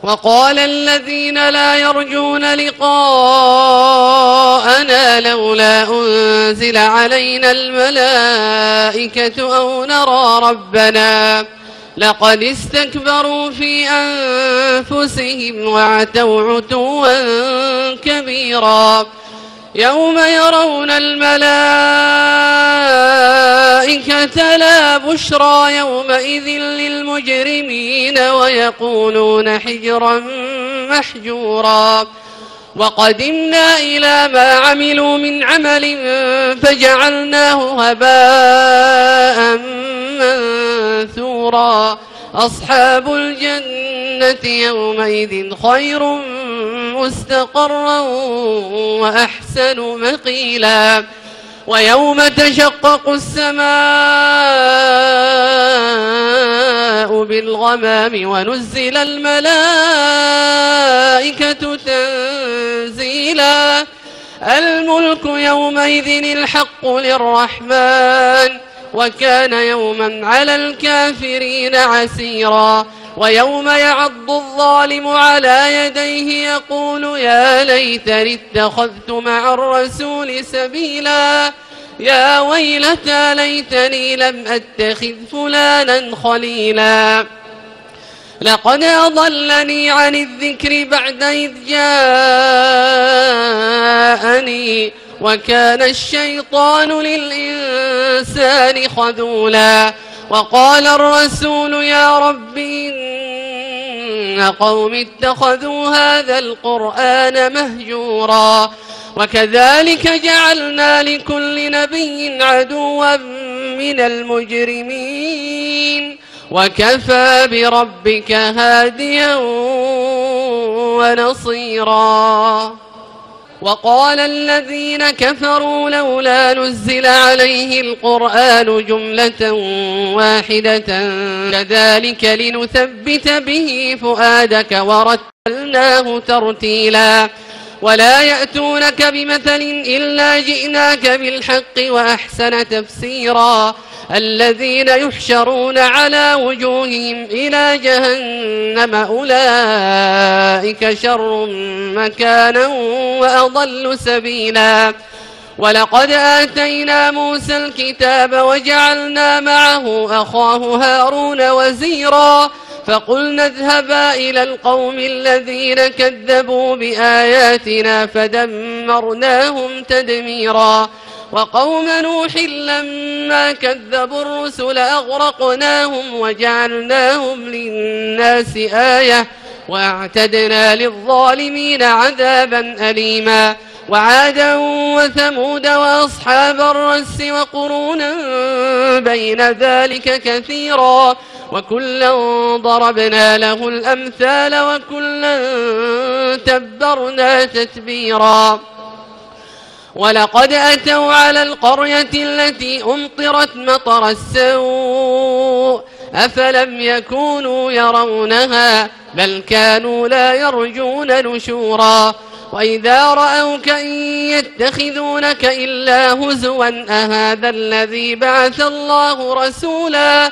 وقال الذين لا يرجون لقاءنا لولا أنزل علينا الملائكة أو نرى ربنا لقد استكبروا في أنفسهم وعتوا عتوا كبيرا يوم يرون الملائكة لا بشرى يومئذ للمجرمين ويقولون حجرا محجورا وقدمنا إلى ما عملوا من عمل فجعلناه هباء منثورا أصحاب الجنة يومئذ خير مستقرا وأحسن مقيلا ويوم تشقق السماء بالغمام ونزل الملائكة تنزيلا الملك يومئذ الحق للرحمن وكان يوما على الكافرين عسيرا ويوم يعض الظالم على يديه يقول يا ليتني اتخذت مع الرسول سبيلا يا ويلتى ليتني لم أتخذ فلانا خليلا لقد أضلني عن الذكر بعد إذ جاءني وكان الشيطان للإنسان خذولا وقال الرسول يا رب إن قوم اتخذوا هذا القرآن مهجورا وكذلك جعلنا لكل نبي عدوا من المجرمين وكفى بربك هاديا ونصيرا وقال الذين كفروا لولا نزل عليه القرآن جملة واحدة كذلك لنثبت به فؤادك ورتلناه ترتيلا ولا يأتونك بمثل إلا جئناك بالحق وأحسن تفسيرا الذين يحشرون على وجوههم إلى جهنم أولئك شر مكانا وأضل سبيلا ولقد آتينا موسى الكتاب وجعلنا معه أخاه هارون وزيرا فقلنا اذهبا إلى القوم الذين كذبوا بآياتنا فدمرناهم تدميرا وقوم نوح لما كذبوا الرسل أغرقناهم وجعلناهم للناس آية وأعتدنا للظالمين عذابا أليما وعادا وثمود وأصحاب الرس وقرونا بين ذلك كثيرا وكلا ضربنا له الأمثال وكلا تبرنا تتبيرا ولقد أتوا على القرية التي أمطرت مطر السوء أفلم يكونوا يرونها بل كانوا لا يرجون نشورا وإذا رأوك إن يتخذونك إلا هزوا أهذا الذي بعث الله رسولا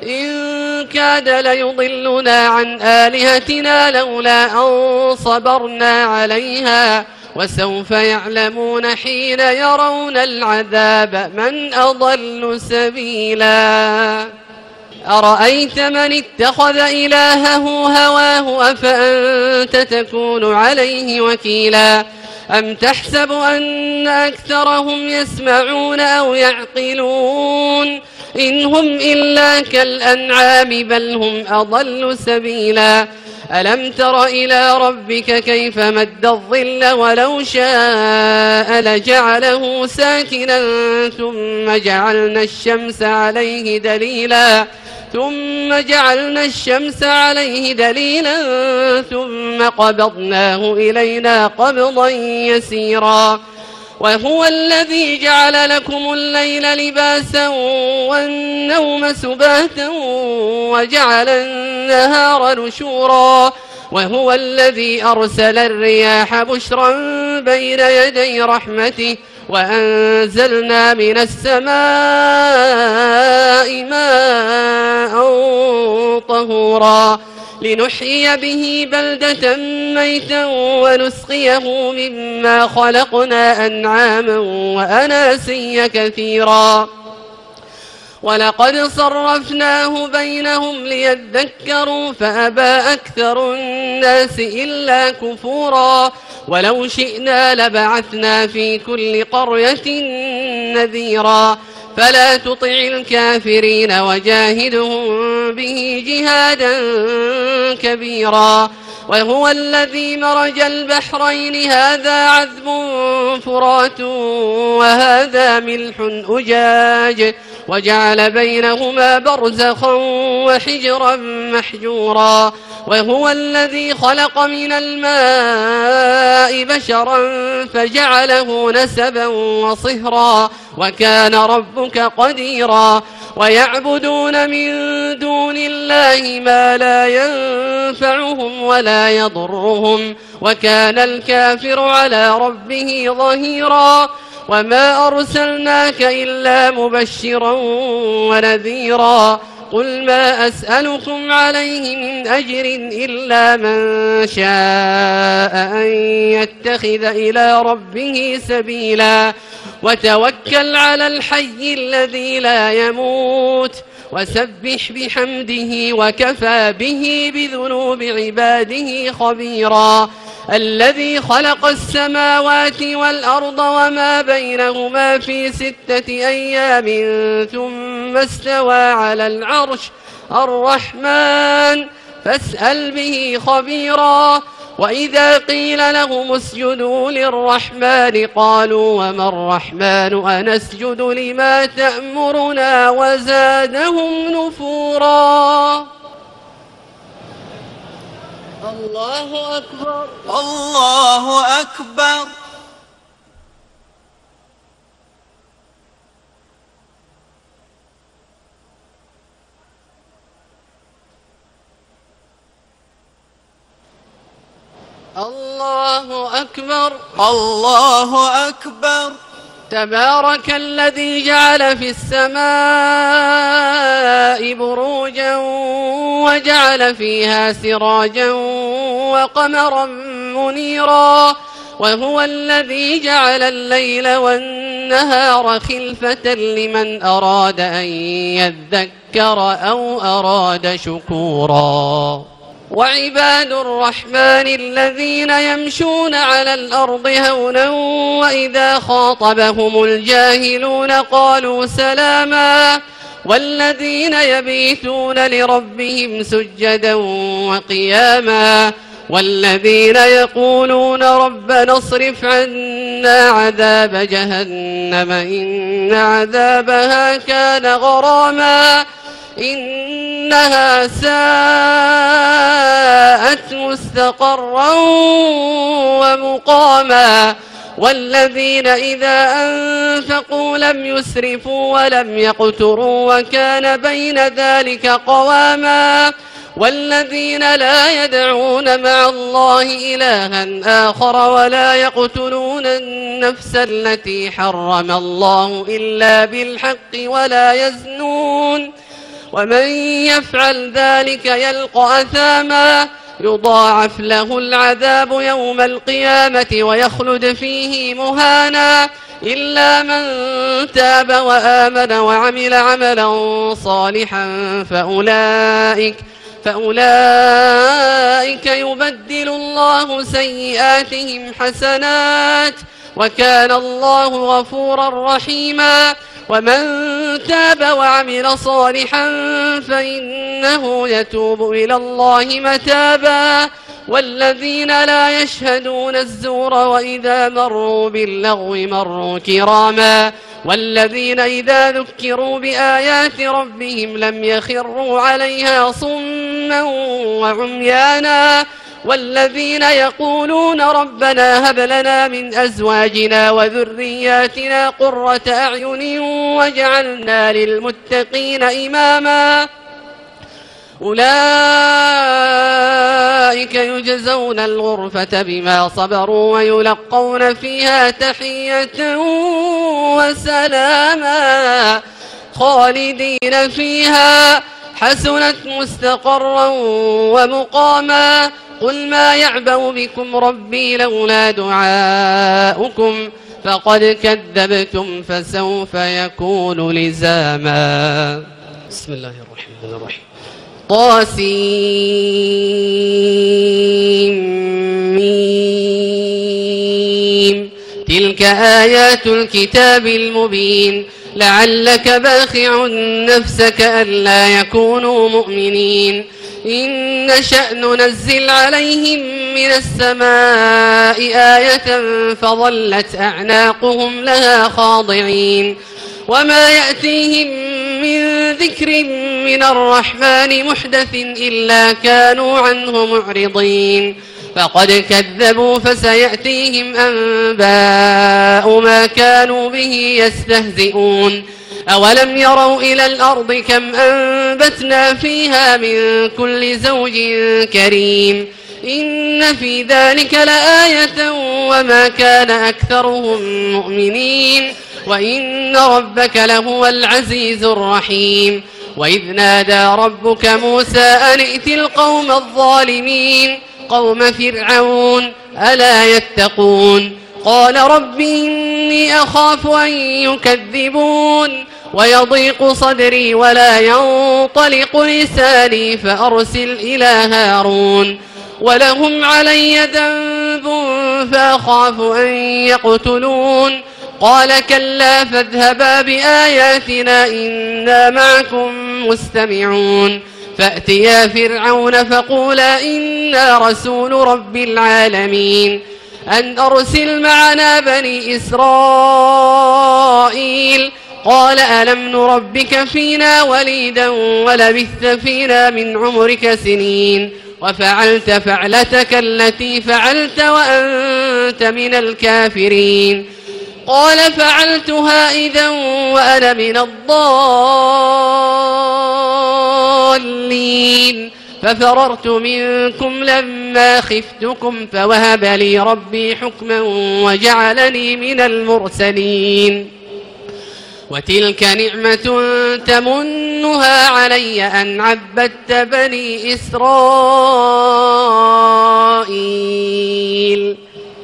إن كاد ليضلنا عن آلهتنا لولا أن صبرنا عليها وسوف يعلمون حين يرون العذاب من أضل سبيلا أرأيت من اتخذ إلهه هواه أفأنت تكون عليه وكيلا أم تحسب أن أكثرهم يسمعون أو يعقلون إن هم إلا كالأنعام بل هم أضل سبيلا ألم تر إلى ربك كيف مد الظل ولو شاء لجعله ساكنا ثم جعلنا الشمس عليه دليلا ثم قبضناه إلينا قبضا يسيرا وهو الذي جعل لكم الليل لباسا والنوم سباتا وجعل النهار نشورا وهو الذي أرسل الرياح بشرا بين يدي رحمته وأنزلنا من السماء ماء طهورا لنحيي به بلدة ميتا ونسقيه مما خلقنا أنعاما وأناسيا كثيرا ولقد صرفناه بينهم ليذكروا فأبى أكثر الناس إلا كفورا ولو شئنا لبعثنا في كل قرية نذيرا فلا تطع الكافرين وجاهدهم به جهادا كبيرا وهو الذي مرج البحرين هذا عذب فرات وهذا ملح أجاج وجعل بينهما برزخا وحجرا محجورا وهو الذي خلق من الماء بشرا فجعله نسبا وصهرا وكان ربك قديرا ويعبدون من دون الله ما لا ينفعهم ولا يضرهم وكان الكافر على ربه ظهيرا وما أرسلناك إلا مبشرا ونذيرا قل ما أسألكم عليه من أجر إلا من شاء أن يتخذ إلى ربه سبيلا وتوكل على الحي الذي لا يموت وسبح بحمده وكفى به بذنوب عباده خبيرا الذي خلق السماوات والأرض وما بينهما في 6 أيام ثم استوى على العرش الرحمن فاسأل به خبيرا وإذا قيل لهم اسجدوا للرحمن قالوا وما الرحمن أنسجد لما تأمرنا وزادهم نفورا الله أكبر الله أكبر الله أكبر الله أكبر تبارك الذي جعل في السماء بروجا وجعل فيها سراجا وقمرا منيرا وهو الذي جعل الليل والنهار خلفة لمن أراد أن يذكر أو أراد شكورا وعباد الرحمن الذين يمشون على الأرض هونا وإذا خاطبهم الجاهلون قالوا سلاما والذين يبيتون لربهم سجدا وقياما والذين يقولون ربنا اصرف عنا عذاب جهنم إن عذابها كان غراما إنها ساءت مستقرا ومقاما والذين إذا أنفقوا لم يسرفوا ولم يقتروا وكان بين ذلك قواما والذين لا يدعون مع الله إلها آخر ولا يقتلون النفس التي حرم الله إلا بالحق ولا يزنون ومن يفعل ذلك يلقى أثاما يضاعف له العذاب يوم القيامة ويخلد فيه مهانا إلا من تاب وآمن وعمل عملا صالحا فأولئك يبدل الله سيئاتهم حسنات وكان الله غفورا رحيما ومن تاب وعمل صالحا فإنه يتوب إلى الله متابا والذين لا يشهدون الزور وإذا مروا باللغو مروا كراما والذين إذا ذكروا بآيات ربهم لم يخروا عليها صما وعميانا والذين يقولون ربنا هب لنا من أزواجنا وذرياتنا قرة أعين واجعلنا للمتقين إماما أولئك يجزون الغرفة بما صبروا ويلقون فيها تحية وسلاما خالدين فيها حسنت مستقرا ومقاما قل ما يعبأ بكم ربي لولا دعاؤكم فقد كذبتم فسوف يكون لزاما. بسم الله الرحمن الرحيم. طاسيم تلك آيات الكتاب المبين لعلك باخع نفسك ألا يكونوا مؤمنين إن نشأ ننزل عليهم من السماء آية فظلت أعناقهم لها خاضعين وما يأتيهم من ذكر من الرحمن محدث إلا كانوا عنه معرضين فقد كذبوا فسيأتيهم أنباء ما كانوا به يستهزئون أولم يروا إلى الأرض كم أنبتنا فيها من كل زوج كريم إن في ذلك لآية وما كان أكثرهم مؤمنين وإن ربك لهو العزيز الرحيم وإذ نادى ربك موسى أن ائت القوم الظالمين قوم فرعون ألا يتقون قال رب إني أخاف أن يكذبون ويضيق صدري ولا ينطلق لساني فأرسل إلى هارون ولهم علي ذنب فأخاف أن يقتلون قال كلا فاذهبا بآياتنا إنا معكم مستمعون فأتيا فرعون فقولا إنا رسول رب العالمين أن أرسل معنا بني إسرائيل قال ألم نربك فينا وليدا ولبثت فينا من عمرك سنين وفعلت فعلتك التي فعلت وأنت من الكافرين قال فعلتها إذا وأنا من الضالين ففررت منكم لما خفتكم فوهب لي ربي حكما وجعلني من المرسلين وتلك نعمة تمنها علي أن عبدت بني إسرائيل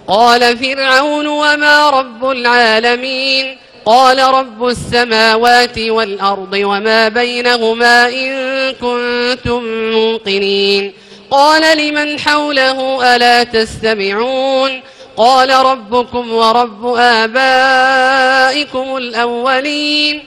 قال فرعون وما رب العالمين قال رب السماوات والأرض وما بينهما إن كنتم موقنين قال لمن حوله ألا تستمعون قال ربكم ورب آبائكم الأولين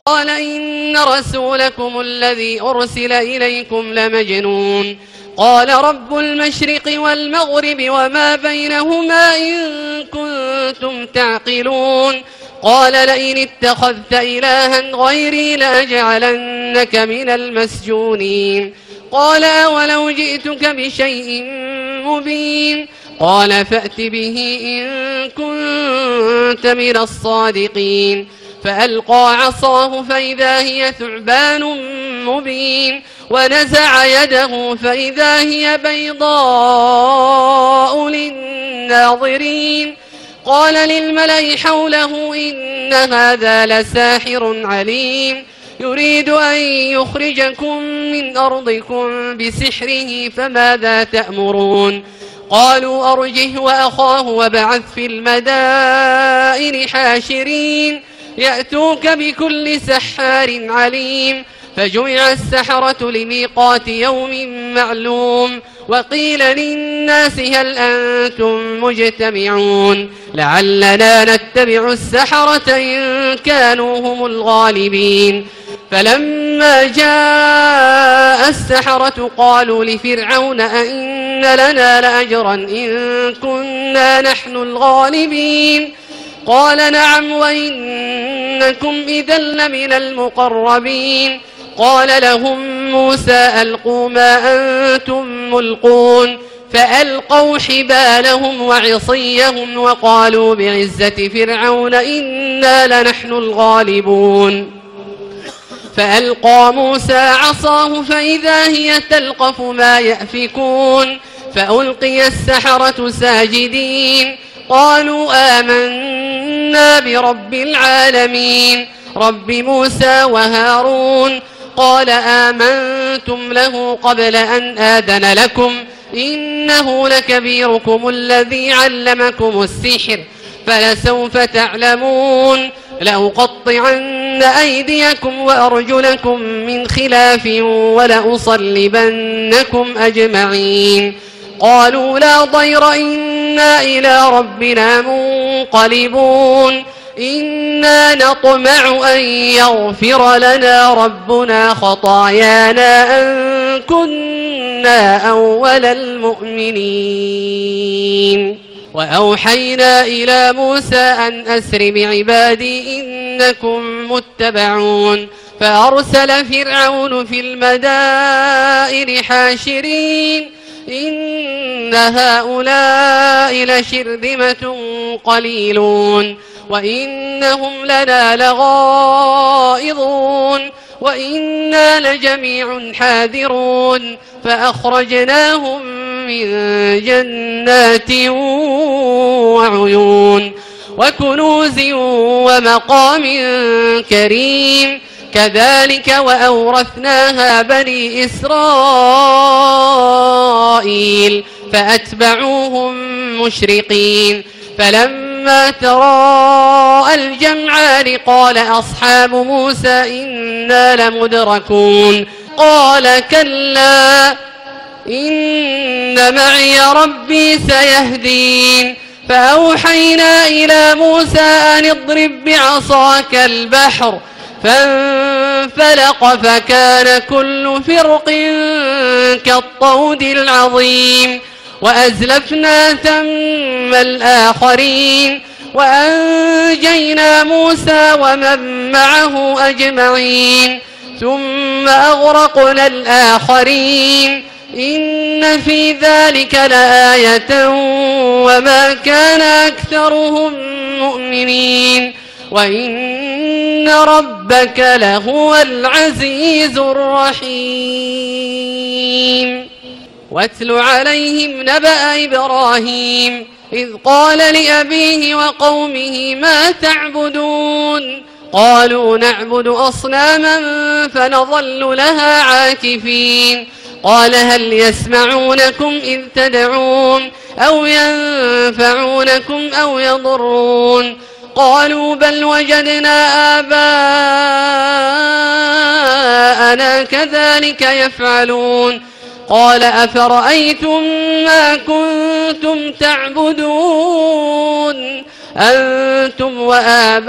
قال إن رسولكم الذي أرسل إليكم لمجنون قال رب المشرق والمغرب وما بينهما إن كنتم تعقلون قال لئن اتخذت إلها غيري لأجعلنك من المسجونين قال أولو جئتك بشيء مبين قال فأت به إن كنت من الصادقين فألقى عصاه فإذا هي ثعبان مبين ونزع يده فإذا هي بيضاء للناظرين قال للملأ حوله إن هذا لساحر عليم يريد أن يخرجكم من أرضكم بسحره فماذا تأمرون قالوا أرجه وأخاه وابعث في المدائن حاشرين يأتوك بكل سحار عليم فجمع السحرة لميقات يوم معلوم وقيل للناس هل أنتم مجتمعون لعلنا نتبع السحرة إن كانوا هم الغالبين فلما جاء السحرة قالوا لفرعون أئن لنا لأجرا إن كنا نحن الغالبين قال نعم وإنكم إذا لمن المقربين قال لهم موسى ألقوا ما أنتم ملقون فألقوا حبالهم وعصيهم وقالوا بعزة فرعون إنا لنحن الغالبون فألقى موسى عصاه فإذا هي تلقف ما يأفكون فألقي السحرة ساجدين قالوا آمنا برب العالمين رب موسى وهارون قال آمنتم له قبل أن آذن لكم إنه لكبيركم الذي علمكم السحر فلسوف تعلمون لأقطعن أيديكم وأرجلكم من خلاف ولأصلبنكم أجمعين قالوا لا ضير إنا إلى ربنا منقلبون إنا نطمع أن يغفر لنا ربنا خطايانا أن كنا أول المؤمنين وأوحينا إلى موسى أن أسر بعبادي إنكم متبعون فأرسل فرعون في المدائن حاشرين إن هؤلاء لشرذمة قليلون وإنهم لنا لغائظون وإنا لجميع حاذرون فأخرجناهم من جنات وعيون وكنوز ومقام كريم كذلك وأورثناها بني إسرائيل فأتبعوهم مشرقين فلما تراءى الجمعان قال أصحاب موسى إنا لمدركون قال كلا إن معي ربي سيهدين فأوحينا إلى موسى أن اضرب بعصاك البحر فانفلق فكان كل فرق كالطود العظيم وأزلفنا ثم الآخرين وأنجينا موسى ومن معه أجمعين ثم أغرقنا الآخرين إن في ذلك لآية وما كان أكثرهم مؤمنين وإن ربك لهو العزيز الرحيم واتل عليهم نبأ إبراهيم إذ قال لأبيه وقومه ما تعبدون قالوا نعبد أصناما فنظل لها عاكفين قال هل يسمعونكم إذ تدعون أو ينفعونكم أو يضرون قالوا بل وجدنا آباءنا كذلك يفعلون قال أفرأيتم ما كنتم تعبدون أنتم وآباؤكم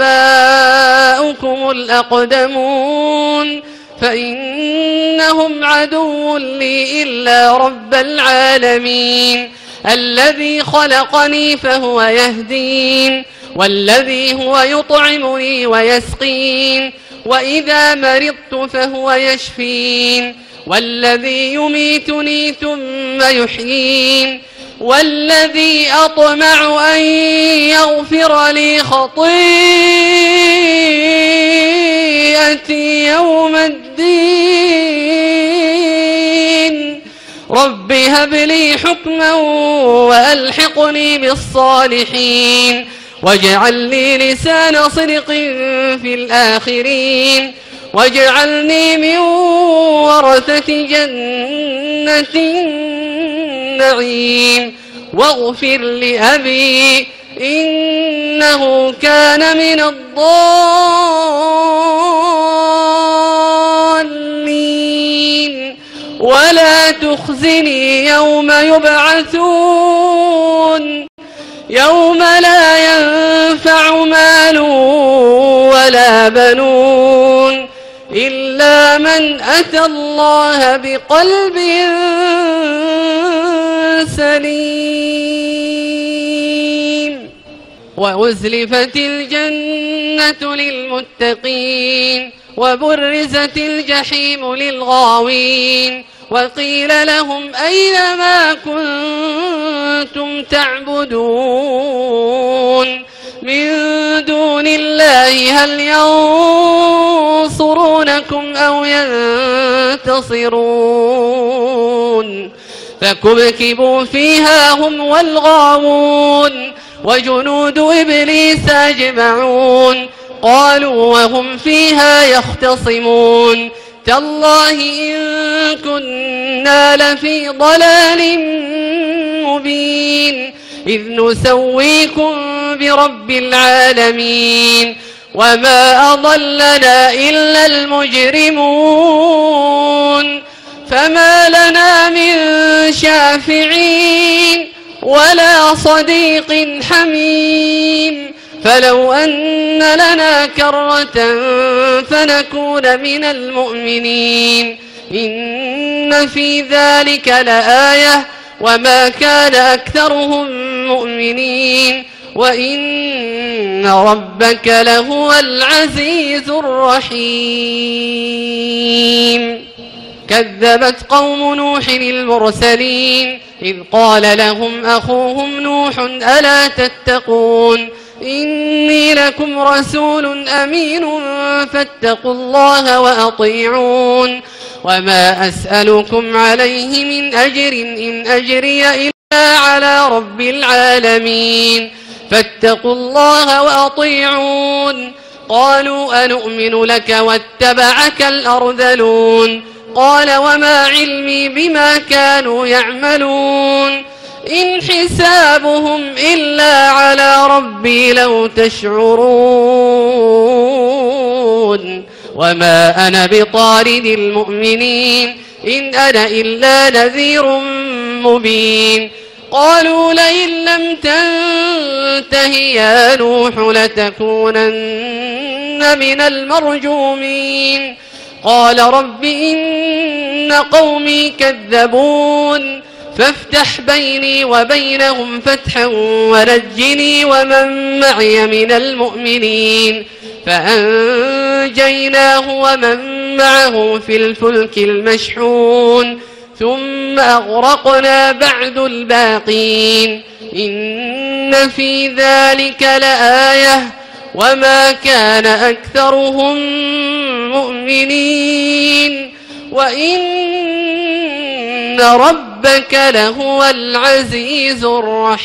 الأقدمون فإنهم عدو لي إلا رب العالمين الذي خلقني فهو يهدين والذي هو يطعمني ويسقين وإذا مرضت فهو يشفين والذي يميتني ثم يحيين والذي أطمع أن يغفر لي خطيئتي يوم الدين رب هب لي حكما وألحقني بالصالحين واجعل لي لسان صدق في الآخرين واجعلني من ورثة جنة النعيم واغفر لأبي إنه كان من الضالين ولا تخزني يوم يبعثون يوم لا ينفع مال ولا بنون إلا من أتى الله بقلب سليم وأزلفت الجنة للمتقين وبرزت الجحيم للغاوين وقيل لهم أين ما كنتم تعبدون من دون الله هل ينصرونكم أو ينتصرون فكبكبوا فيها هم والغاوون وجنود إبليس أجمعون قالوا وهم فيها يختصمون تالله إن كنا لفي ضلال مبين إذ نسويكم برب العالمين وما أضلنا إلا المجرمون فما لنا من شافعين ولا صديق حميم فلو أن لنا كرة فنكون من المؤمنين إن في ذلك لآية وما كان أكثرهم مؤمنين وإن ربك لهو العزيز الرحيم كذبت قوم نوح المرسلين إذ قال لهم أخوهم نوح ألا تتقون إني لكم رسول أمين فاتقوا الله وأطيعون وما أسألكم عليه من أجر إن أجري إلا على رب العالمين فاتقوا الله وأطيعون قالوا أنؤمن لك واتبعك الأرذلون قال وما علمي بما كانوا يعملون إن حسابهم إلا على ربي لو تشعرون وما أنا بطارد المؤمنين إن أنا إلا نذير مبين قالوا لئن لم تنته يا نوح لتكونن من المرجومين قال رب إن قومي كذبون فافتح بيني وبينهم فتحا ونجني ومن معي من المؤمنين فأنجيناه ومن معه في الفلك المشحون ثم أغرقنا بعد الباقين إن في ذلك لآية وما كان أكثرهم مؤمنين وإن ربك لهو العزيز الرحيم